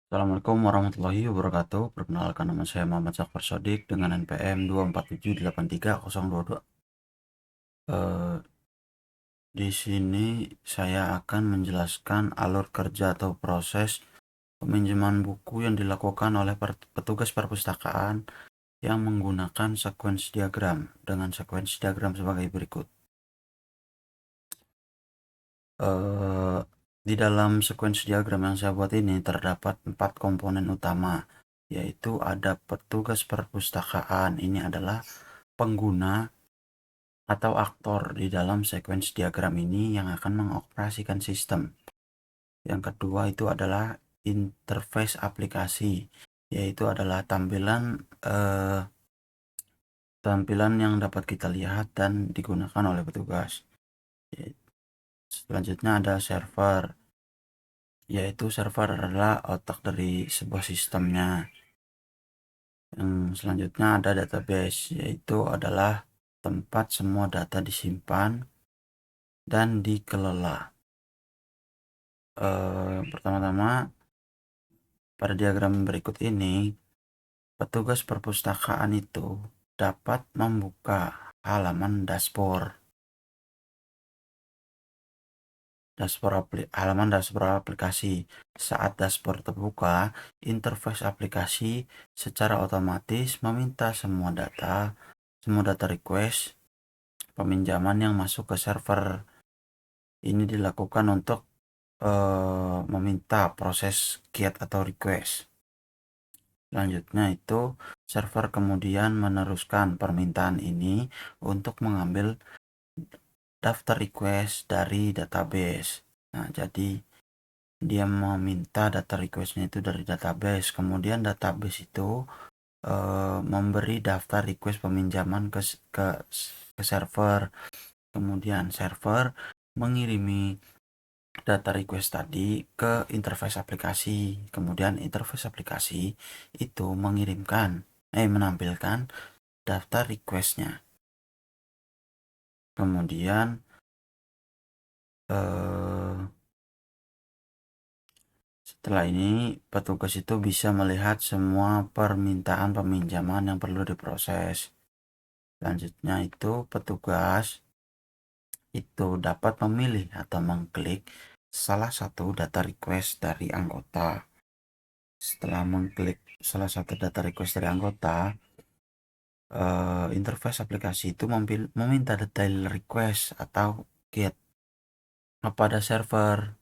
Assalamualaikum warahmatullahi wabarakatuh. Perkenalkan, nama saya Muhammad Zafar Shodiq dengan NPM 247830022. Di sini saya akan menjelaskan alur kerja atau proses peminjaman buku yang dilakukan oleh petugas perpustakaan yang menggunakan sekuensi diagram dengan sekuensi diagram sebagai berikut. Di dalam sekuensi diagram yang saya buat ini terdapat 4 komponen utama, yaitu ada petugas perpustakaan. Ini adalah pengguna atau aktor di dalam sekuensi diagram ini yang akan mengoperasikan sistem. Yang kedua itu adalah interface aplikasi, yaitu adalah tampilan yang dapat kita lihat dan digunakan oleh petugas. Selanjutnya ada server, yaitu server adalah otak dari sebuah sistemnya. Yang selanjutnya ada database, yaitu adalah tempat semua data disimpan dan dikelola. Pertama-tama, pada diagram berikut ini, petugas perpustakaan itu dapat membuka halaman dashboard aplikasi. Saat dashboard terbuka, interface aplikasi secara otomatis meminta semua data request peminjaman yang masuk ke server. Ini dilakukan untuk meminta proses get atau request. Selanjutnya itu server kemudian meneruskan permintaan ini untuk mengambil daftar request dari database. Nah, jadi dia meminta data requestnya itu dari database, kemudian database itu memberi daftar request peminjaman ke server, kemudian server mengirimi data request tadi ke interface aplikasi, kemudian interface aplikasi itu menampilkan daftar requestnya. Kemudian setelah ini petugas itu bisa melihat semua permintaan peminjaman yang perlu diproses. Selanjutnya itu petugas itu dapat memilih atau mengklik salah satu data request dari anggota. Setelah mengklik salah satu data request dari anggota, interface aplikasi itu meminta detail request atau get kepada server,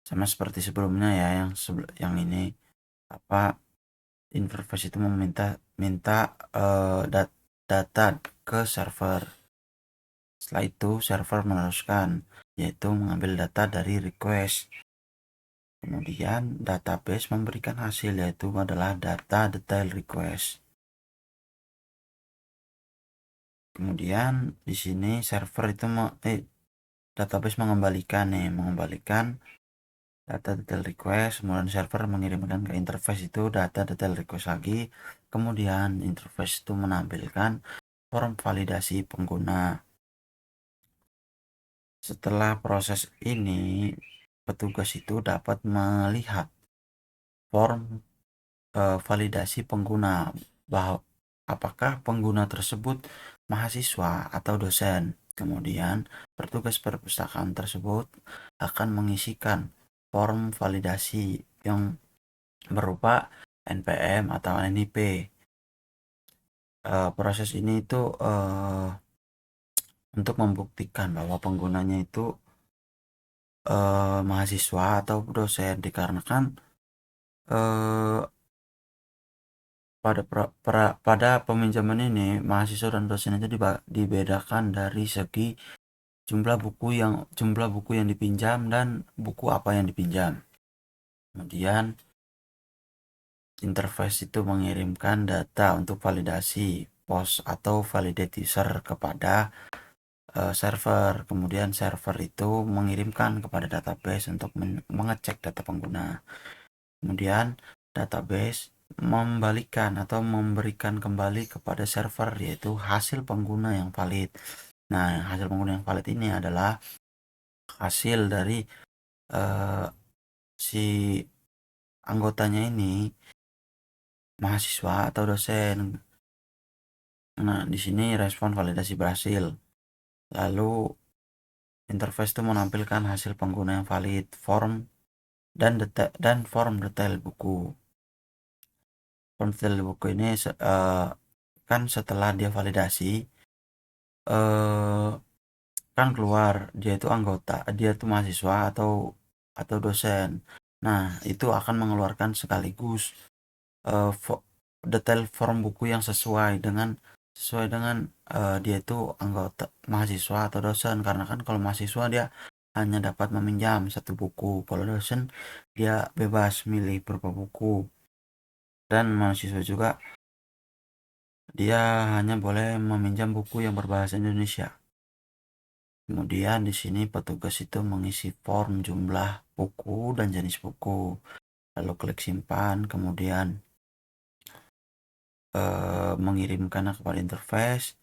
sama seperti sebelumnya ya, yang ini interface itu minta data ke server. Setelah itu server meneruskan, yaitu mengambil data dari request. Kemudian database memberikan hasil, yaitu adalah data detail request. Kemudian di sini server itu database mengembalikan data detail request, kemudian server mengirimkan ke interface itu data detail request lagi. Kemudian interface itu menampilkan form validasi pengguna. Setelah proses ini, petugas itu dapat melihat form validasi pengguna bahwa apakah pengguna tersebut mahasiswa atau dosen. Kemudian petugas perpustakaan tersebut akan mengisikan form validasi yang berupa NPM atau NIP. Proses ini itu untuk membuktikan bahwa penggunanya itu mahasiswa atau dosen, dikarenakan pada peminjaman ini mahasiswa dan dosen itu dibedakan dari segi jumlah buku yang dipinjam dan buku apa yang dipinjam. Kemudian interface itu mengirimkan data untuk validasi post atau validate user kepada server. Kemudian server itu mengirimkan kepada database untuk mengecek data pengguna. Kemudian database membalikan atau memberikan kembali kepada server, yaitu hasil pengguna yang valid. Nah, hasil pengguna yang valid ini adalah hasil dari si anggotanya ini mahasiswa atau dosen. Nah, di sini respon validasi berhasil. Lalu interface itu menampilkan hasil pengguna yang valid, form dan form detail buku. Form detail buku ini kan setelah dia validasi kan keluar dia itu anggota, dia itu mahasiswa atau dosen. Nah, itu akan mengeluarkan sekaligus detail form buku yang sesuai dengan dia itu anggota mahasiswa atau dosen, karena kan kalau mahasiswa dia hanya dapat meminjam satu buku, kalau dosen dia bebas milih beberapa buku, dan mahasiswa juga dia hanya boleh meminjam buku yang berbahasa Indonesia. Kemudian di sini petugas itu mengisi form jumlah buku dan jenis buku, lalu klik simpan, kemudian mengirimkan kepada interface,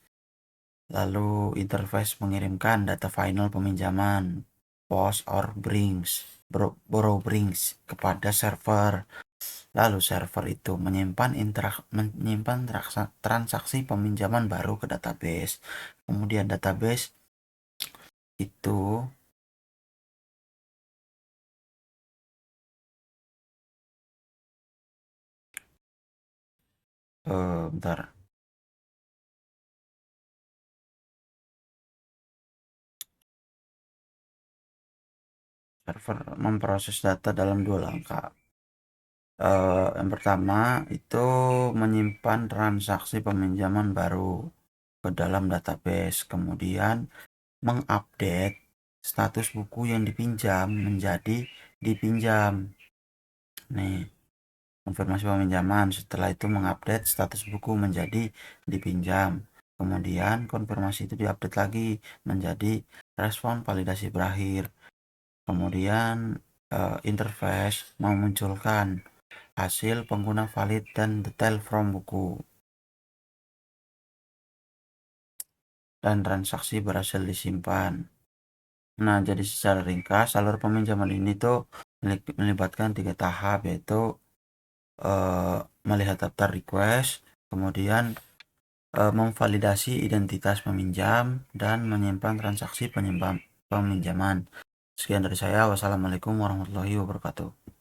lalu interface mengirimkan data final peminjaman post or borrow brings kepada server, lalu server itu menyimpan transaksi peminjaman baru ke database. Kemudian database itu bentar. Server memproses data dalam 2 langkah. Yang pertama itu menyimpan transaksi peminjaman baru ke dalam database, kemudian mengupdate status buku yang dipinjam menjadi dipinjam. Nih, konfirmasi peminjaman, setelah itu mengupdate status buku menjadi dipinjam. Kemudian konfirmasi itu diupdate lagi menjadi respon validasi berakhir. Kemudian interface memunculkan hasil pengguna valid dan detail from buku, dan transaksi berhasil disimpan. Nah, jadi secara ringkas alur peminjaman ini tuh melibatkan 3 tahap, yaitu melihat daftar request, kemudian memvalidasi identitas peminjam, dan menyimpan transaksi peminjaman. Sekian dari saya. Wassalamualaikum warahmatullahi wabarakatuh.